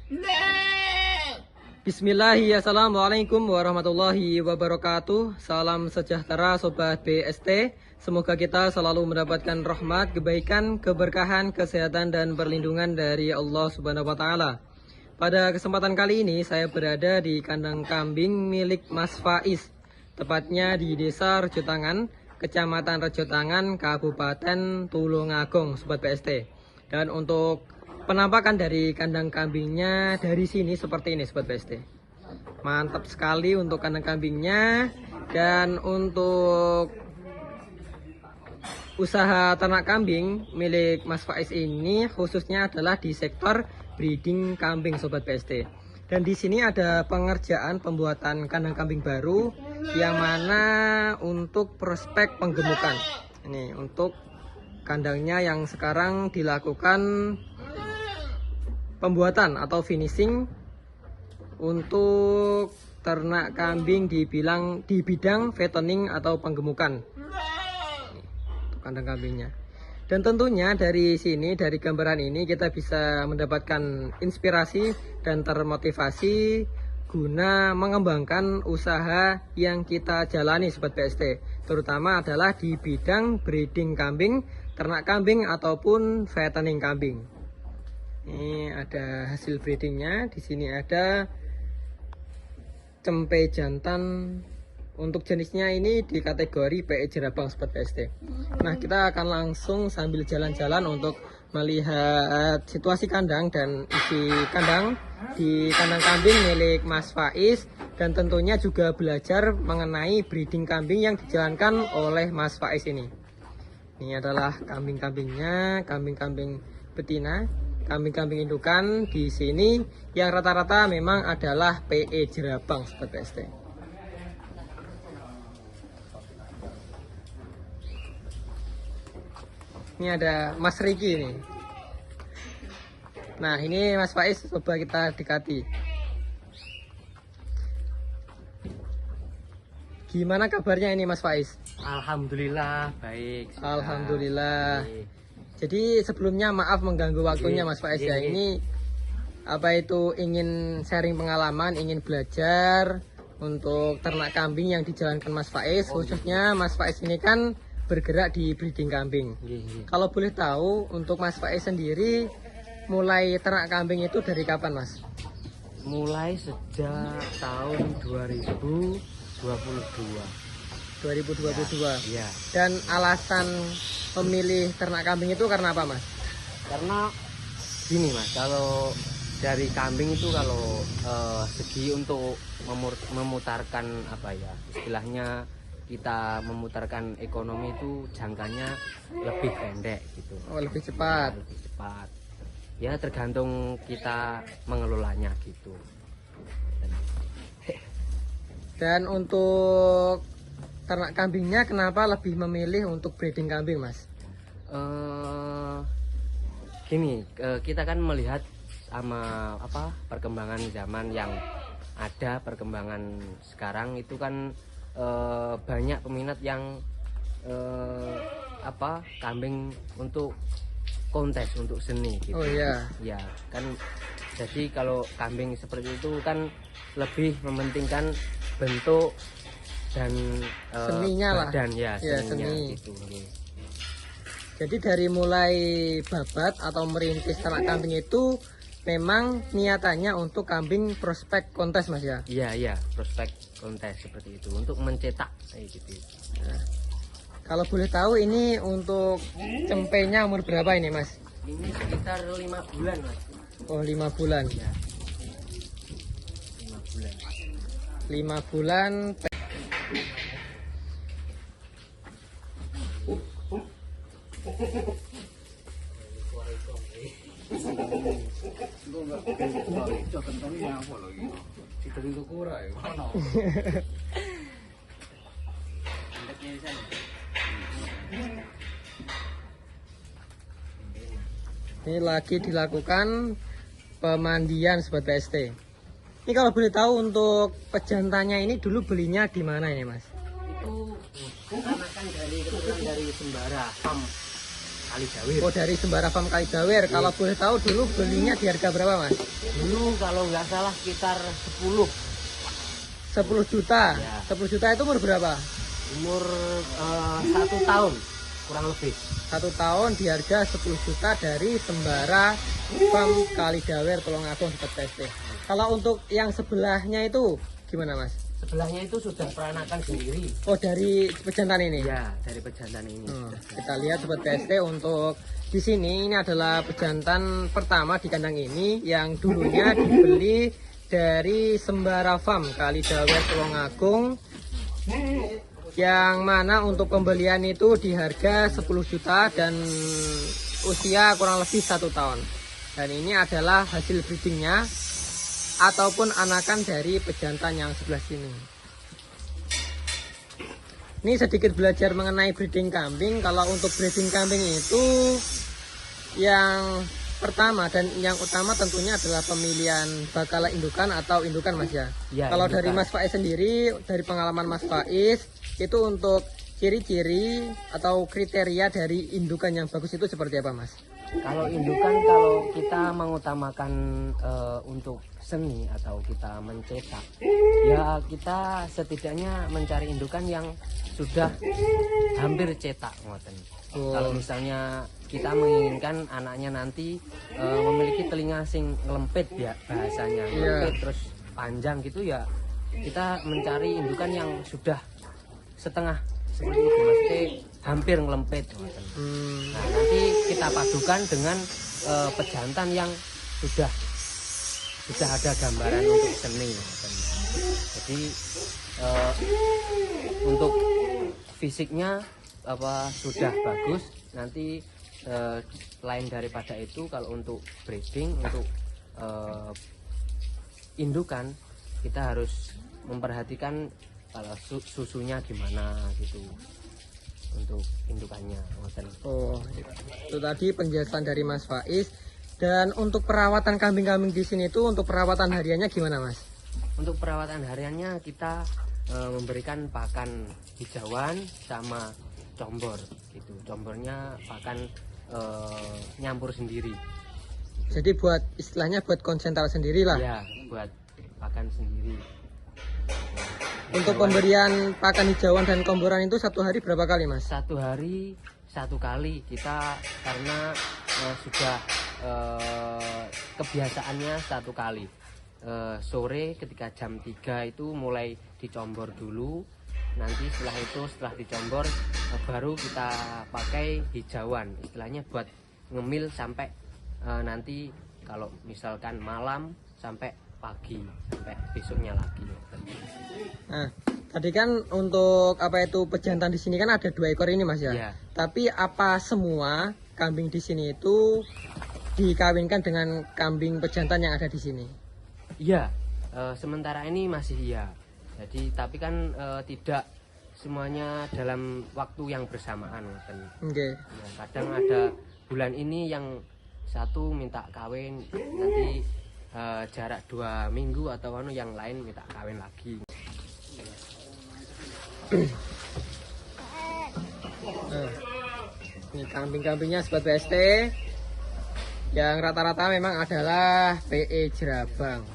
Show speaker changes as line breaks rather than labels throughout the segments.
Bismillahirrahmanirrahim. Assalamualaikum warahmatullahi wabarakatuh. Salam sejahtera Sobat BST. Semoga kita selalu mendapatkan rahmat, kebaikan, keberkahan, kesehatan, dan perlindungan dari Allah Subhanahu wa Ta'ala. Pada kesempatan kali ini saya berada di kandang kambing milik Mas Faiz, tepatnya di Desa Rejotangan, Kecamatan Rejotangan, Kabupaten Tulungagung, Sobat BST. Dan untuk penampakan dari kandang kambingnya dari sini seperti ini, Sobat BST. Mantap sekali untuk kandang kambingnya. Dan untuk usaha ternak kambing milik Mas Faiz ini khususnya adalah di sektor breeding kambing, Sobat BST. Dan di sini ada pengerjaan pembuatan kandang kambing baru yang mana untuk prospek penggemukan. Ini untuk kandangnya yang sekarang dilakukan pembuatan atau finishing untuk ternak kambing di bidang fattening atau penggemukan. Untuk kandang kambingnya. Dan tentunya dari sini, dari gambaran ini kita bisa mendapatkan inspirasi dan termotivasi guna mengembangkan usaha yang kita jalani, Sobat BST. Terutama adalah di bidang breeding kambing, ternak kambing ataupun fattening kambing. Ini ada hasil breedingnya. Di sini ada cempe jantan. Untuk jenisnya ini di kategori PE Jerabang, Sobat BST. Nah, kita akan langsung sambil jalan-jalan untuk melihat situasi kandang dan isi kandang di kandang kambing milik Mas Faiz, dan tentunya juga belajar mengenai breeding kambing yang dijalankan oleh Mas Faiz ini. Ini adalah kambing-kambingnya, kambing-kambing betina, kambing-kambing indukan di sini yang rata-rata memang adalah PE Jerabang, Sobat BST. Ini ada Mas Riki ini. Nah, ini Mas Faiz, coba kita dekati. Gimana kabarnya ini Mas Faiz?
Alhamdulillah baik.
Alhamdulillah. Jadi sebelumnya maaf mengganggu waktunya Mas Faiz ya. Ini apa itu ingin sharing pengalaman, ingin belajar untuk ternak kambing yang dijalankan Mas Faiz. Khususnya Mas Faiz ini kan bergerak di breeding kambing. Kalau boleh tahu untuk Mas Faiz sendiri mulai ternak kambing itu dari kapan, Mas?
Mulai sejak tahun 2022.
2022.
Ya.
Dan alasan memilih ternak kambing itu karena apa, Mas?
Karena gini Mas, kalau dari kambing itu kalau segi untuk memutarkan apa ya, istilahnya kita memutarkan ekonomi itu jangkanya lebih pendek gitu.
Oh, lebih cepat.
Ya, lebih cepat. Ya tergantung kita mengelolanya gitu.
Dan untuk ternak kambingnya kenapa lebih memilih untuk breeding kambing, Mas?
Gini, kita kan melihat sama apa perkembangan zaman yang ada, perkembangan sekarang itu kan banyak peminat yang kambing untuk kontes, untuk seni gitu.
Oh iya.
Ya kan, jadi kalau kambing seperti itu kan lebih mementingkan bentuk dan
seninya
badan,
lah.
Ya,
seni.
gitu.
Jadi dari mulai babat atau merintis ternak kambing itu memang niatannya untuk kambing prospek kontes, Mas ya?
Iya, prospek kontes seperti itu untuk mencetak kayak gitu.
Nah, kalau boleh tahu ini untuk cempenya umur berapa ini, Mas?
Ini sekitar 5 bulan, Mas.
Oh, 5 bulan.
Ya. 5 bulan.
5 bulan. Ini lagi dilakukan pemandian, Sobat BST. Ini kalau boleh tahu untuk pejantannya ini dulu belinya di mana ini, Mas?
Itu anakan dari keturunan dari Sembara, Pam Kaligawer.
Oh, dari Sembara Farm Kaligawer. Kalau boleh tahu dulu belinya di harga berapa, Mas?
Dulu kalau nggak salah sekitar 10.
10 juta.
Ya.
10 juta itu umur berapa?
Umur 1 tahun kurang lebih.
1 tahun di harga 10 juta dari Sembara Farm Kaligawer Tulungagung dekat PST. Kalau untuk yang sebelahnya itu gimana, Mas?
Sebelahnya itu sudah peranakan sendiri.
Oh, dari pejantan ini.
Ya, dari pejantan ini.
Kita lihat sobat PST, untuk di sini ini adalah pejantan pertama di kandang ini yang dulunya dibeli dari Sembara Farm Kaligawer Tulungagung, yang mana untuk pembelian itu di harga 10 juta dan usia kurang lebih 1 tahun. Dan ini adalah hasil breedingnya ataupun anakan dari pejantan yang sebelah sini. Ini sedikit belajar mengenai breeding kambing. Kalau untuk breeding kambing itu yang pertama dan yang utama tentunya adalah pemilihan bakal indukan atau indukan, Mas ya.
Ya,
Kalau
indukan.
dari Mas Faiz sendiri, dari pengalaman Mas Faiz, itu untuk ciri-ciri atau kriteria dari indukan yang bagus itu seperti apa, Mas?
Kalau indukan, kalau kita mengutamakan untuk seni atau kita mencetak, ya kita setidaknya mencari indukan yang sudah hampir cetak, ngoten. Kalau misalnya kita menginginkan anaknya nanti memiliki telinga sing ngelempit, ya bahasanya ngelempit, terus panjang gitu, ya kita mencari indukan yang sudah setengah seperti itu, maksudnya hampir ngelempit. Nah, nanti kita padukan dengan pejantan yang sudah ada gambaran untuk seni. Jadi untuk fisiknya sudah bagus. Nanti lain daripada itu, kalau untuk breeding, untuk indukan, kita harus memperhatikan kalau susunya gimana gitu untuk indukannya.
Oh, itu tadi penjelasan dari Mas Faiz. Dan untuk perawatan kambing-kambing di sini itu untuk perawatan hariannya gimana, Mas?
Untuk perawatan hariannya kita memberikan pakan hijauan sama combor gitu. Combornya pakan nyampur sendiri.
Jadi buat istilahnya buat konsentral sendiri lah.
Ya, buat pakan sendiri.
Untuk pemberian pakan hijauan dan komboran itu satu hari berapa kali, Mas?
Satu hari 1 kali kita, karena sudah kebiasaannya 1 kali. Sore ketika jam 3 itu mulai dicombor dulu. Nanti setelah dicombor baru kita pakai hijauan, istilahnya buat ngemil sampai nanti kalau misalkan malam sampai pagi, sampai besoknya lagi.
Nah, tadi kan untuk pejantan di sini kan ada 2 ekor ini, Mas ya.
Ya.
Tapi apa semua kambing di sini itu dikawinkan dengan kambing pejantan yang ada di sini?
Iya, sementara ini masih iya. Jadi tapi kan tidak semuanya dalam waktu yang bersamaan.
Oke.
Ya, kadang ada bulan ini yang satu minta kawin, nanti jarak 2 minggu atau yang lain minta kawin lagi.
Nah, ini kambing-kambingnya sobat BST yang rata-rata memang adalah PE Jerabang.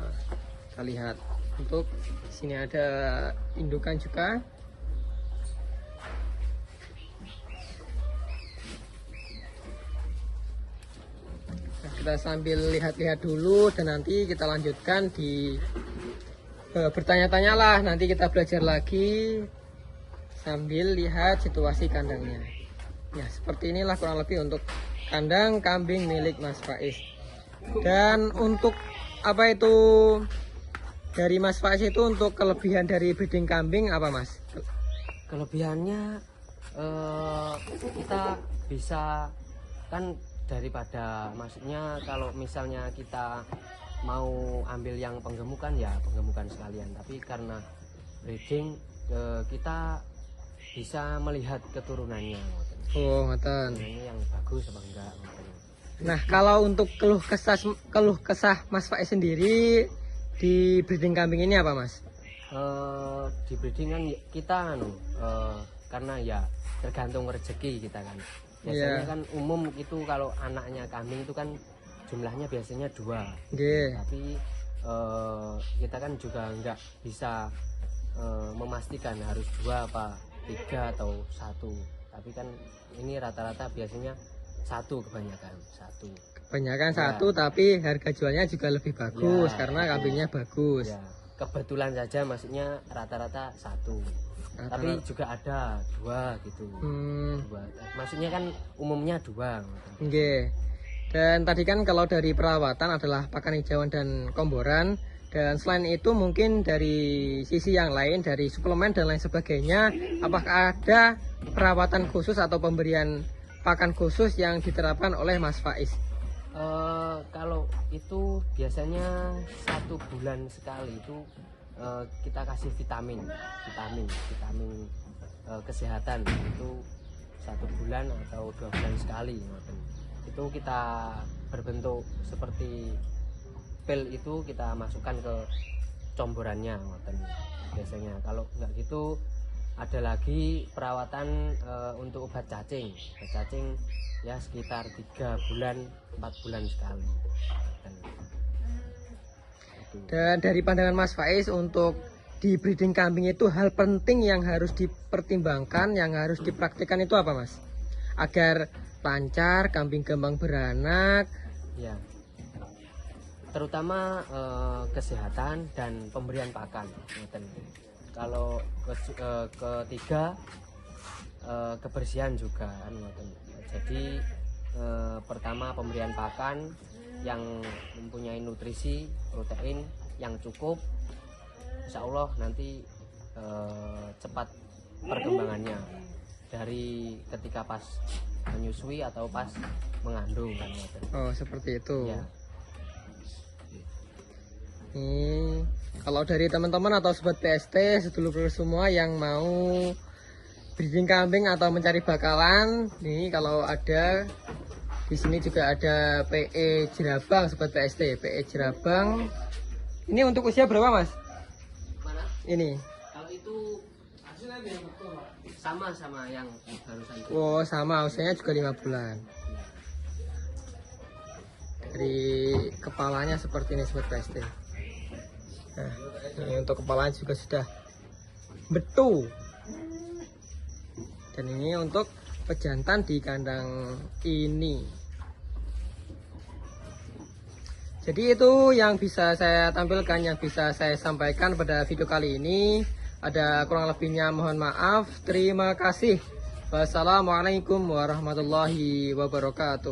Nah, kita lihat untuk sini ada indukan juga. Nah, kita sambil lihat-lihat dulu dan nanti kita lanjutkan di bertanya-tanya lah, nanti kita belajar lagi sambil lihat situasi kandangnya. Ya, seperti inilah kurang lebih untuk kandang kambing milik Mas Faiz. Dan untuk dari Mas Faiz itu untuk kelebihan dari breeding kambing apa, Mas?
Kelebihannya kita bisa kan, daripada maksudnya kalau misalnya kita mau ambil yang penggemukan, ya penggemukan sekalian, tapi karena breeding kita bisa melihat keturunannya.
Oh, ngoten.
Ini yang bagus apa enggak.
Nah, kalau untuk keluh kesah Mas Faiz sendiri di breeding kambing ini apa, Mas?
Di breeding kan kita karena ya tergantung rezeki kita kan. Biasanya kan umum itu kalau anaknya kambing itu kan jumlahnya biasanya 2.
Nggih.
Tapi kita kan juga nggak bisa memastikan harus 2 apa 3 atau 1. Tapi kan ini rata-rata biasanya 1 kebanyakan 1.
Kebanyakan 1 tapi harga jualnya juga lebih bagus karena kambingnya bagus.
Ya, kebetulan saja maksudnya rata-rata 1. Tapi juga ada 2 gitu. 2. Maksudnya kan umumnya 2.
Nggih. Dan tadi kan kalau dari perawatan adalah pakan hijauan dan komboran. Dan selain itu mungkin dari sisi yang lain, dari suplemen dan lain sebagainya, apakah ada perawatan khusus atau pemberian pakan khusus yang diterapkan oleh Mas Faiz?
Kalau itu biasanya 1 bulan sekali itu kita kasih vitamin kesehatan itu 1 bulan atau 2 bulan sekali. Itu kita berbentuk seperti pil, itu kita masukkan ke comborannya biasanya. Kalau nggak gitu ada lagi perawatan untuk obat cacing ya sekitar 3 bulan 4 bulan sekali.
Dan dari pandangan Mas Faiz, untuk di breeding kambing itu hal penting yang harus dipertimbangkan, yang harus dipraktikkan itu apa Mas? Agar lancar, kambing gampang beranak.
Ya, terutama kesehatan dan pemberian pakan. Kalau ketiga kebersihan juga. Jadi pertama pemberian pakan yang mempunyai nutrisi protein yang cukup, insya Allah nanti cepat perkembangannya dari ketika pas menyusui atau pas mengandung kan.
Oh seperti itu
ya.
Kalau dari teman-teman atau sobat PST sedulur semua yang mau breeding kambing atau mencari bakalan, nih kalau ada di sini juga ada PE Jerabang sobat PST, PE Jerabang. Ini untuk usia berapa Mas?
Mana?
Ini.
Kalau itu sama yang barusan.
Oh sama, usianya juga 5 bulan. Dari kepalanya seperti ini sobat PST. Nah, ini untuk kepalanya juga sudah betul. Dan ini untuk pejantan di kandang ini. Jadi itu yang bisa saya tampilkan, yang bisa saya sampaikan pada video kali ini. Ada kurang lebihnya mohon maaf. Terima kasih. Wassalamualaikum warahmatullahi wabarakatuh.